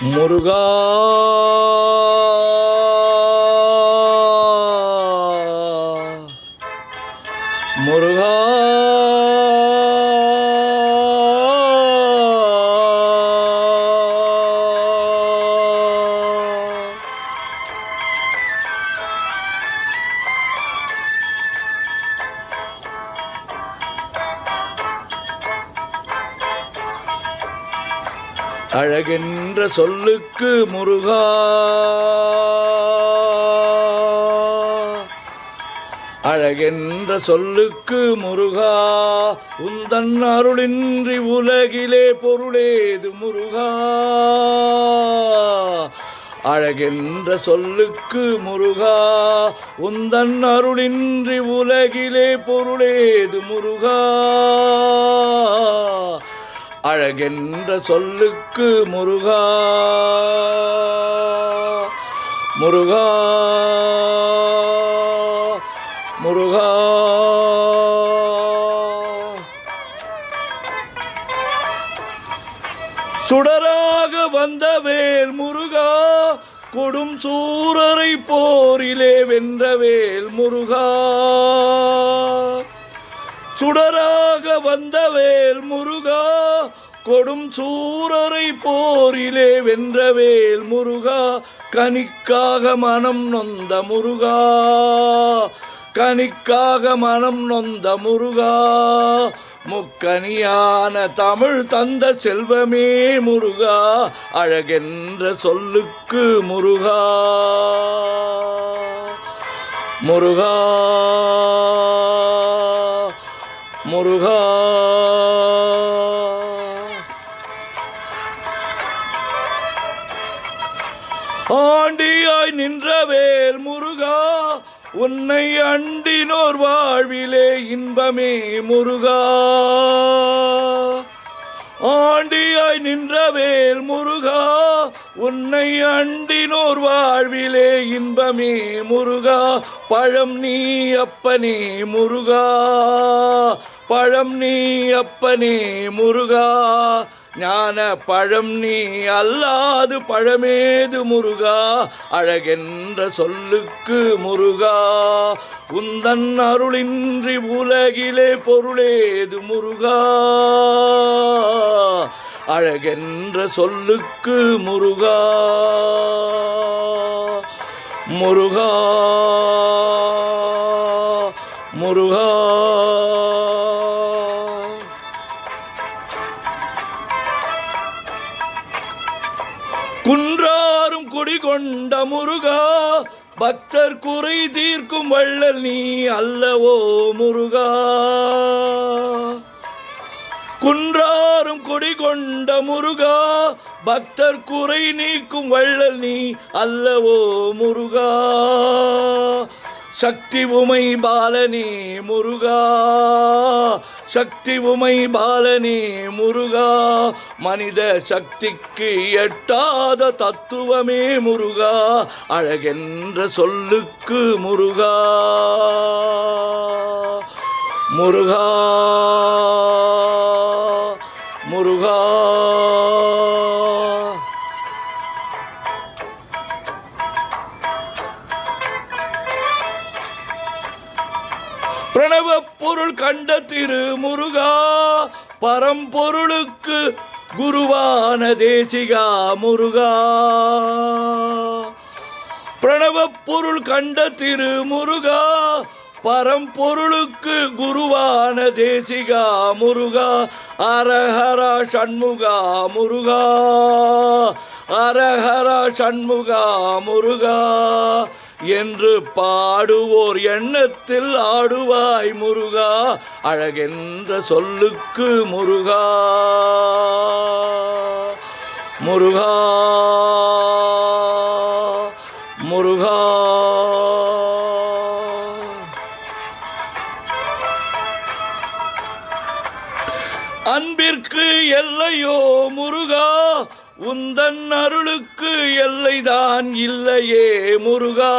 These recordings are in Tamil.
முருகா முருகா அழகென்ற சொல்லுக்கு முருகா, அழகென்ற சொல்லுக்கு முருகா, உந்தன் அருளின்றி உலகிலே பொருளேது முருகா. அழகென்ற சொல்லுக்கு முருகா, உந்தன் அருளின்றி உலகிலே பொருளேது முருகா. அழகென்ற சொல்லுக்கு முருகா, முருகா முருகா. சுடராக வந்த வேல் முருகா, கொடும் சூரரை போரிலே வென்ற வேல் முருகா. சுடராக வந்த வேல் முருகா, கொடும் சூரரை போரிலே வென்ற வேல் முருகா. கனிக்காக மனம் நொந்த முருகா, கனிக்காக மனம் நொந்த முருகா. முக்கனியான தமிழ் தந்த செல்வமே முருகா, அழகென்ற சொல்லுக்கு முருகா, முருகா முருகா. ஆண்டியாய் நின்ற வேல் முருகா, உன்னை அண்டினோர் வாழ்விலே இன்பமே முருகா. ஆண்டியாய் நின்ற வேல் முருகா, உன்னை அண்டினோர் வாழ்விலே இன்பமே முருகா. பழம் நீ அப்பனே முருகா, பழம் நீ அப்பனே முருகா. ஞான பழம் நீ அல்லாது பழமேது முருகா. அழகென்ற சொல்லுக்கு முருகா, உந்தன் அருளின்றி உலகிலே பொருளேது முருகா. அழகென்ற சொல்லுக்கு முருகா, முருகா முருகா. குன்றாரும் குடிகொண்ட முருகா, பக்தர் குறை தீர்க்கும் வள்ளல் நீ அல்லவோ முருகா. குன்றாரும் குடிகொண்ட முருகா, பக்தர் குறை நீக்கும் வள்ளல் நீ அல்லவோ முருகா. சக்தி உமை பாலனே முருகா, சக்தி உமை பாலனே முருகா. மனித சக்திக்கு எட்டாத தத்துவமே முருகா. அழகென்ற சொல்லுக்கு முருகா, முருகா முருகா. பிரணவ பொருள் கண்ட திரு முருகா, பரம்பொருளுக்கு குருவான தேசிகா முருகா. பிரணவ பொருள் கண்ட திரு முருகா, பரம்பொருளுக்கு குருவான தேசிகா முருகா. அரஹரா சண்முகா முருகா, அரஹரா சண்முகா முருகா என்று பாடுவோர் எண்ணத்தில் ஆடுவாய் முருகா. அழகென்ற சொல்லுக்கு முருகா, முருகா முருகா. அன்பிற்கு எல்லையோ முருகா, உந்தன் அருளுக்கு எல்லைதான் இல்லையே முருகா.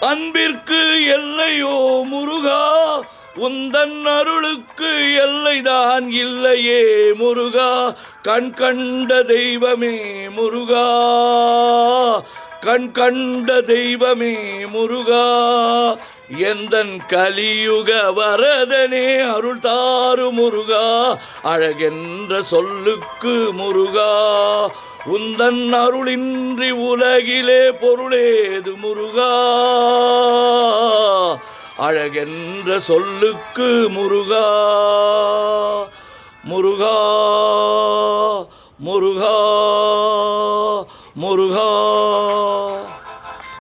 அன்பிற்கு எல்லையோ முருகா, உந்தன் அருளுக்கு எல்லைதான் இல்லையே முருகா, கண் கண்ட தெய்வமே முருகா, கண் கண்ட தெய்வமே முருகா, எந்தன் கலியுக வரதனே அருள் தாரு முருகா, அழகென்ற சொல்லுக்கு முருகா, உந்தன் அருளின்றி உலகிலே பொருளேது முருகா, அழகென்ற சொல்லுக்கு முருகா, முருகா முருகா முருகா.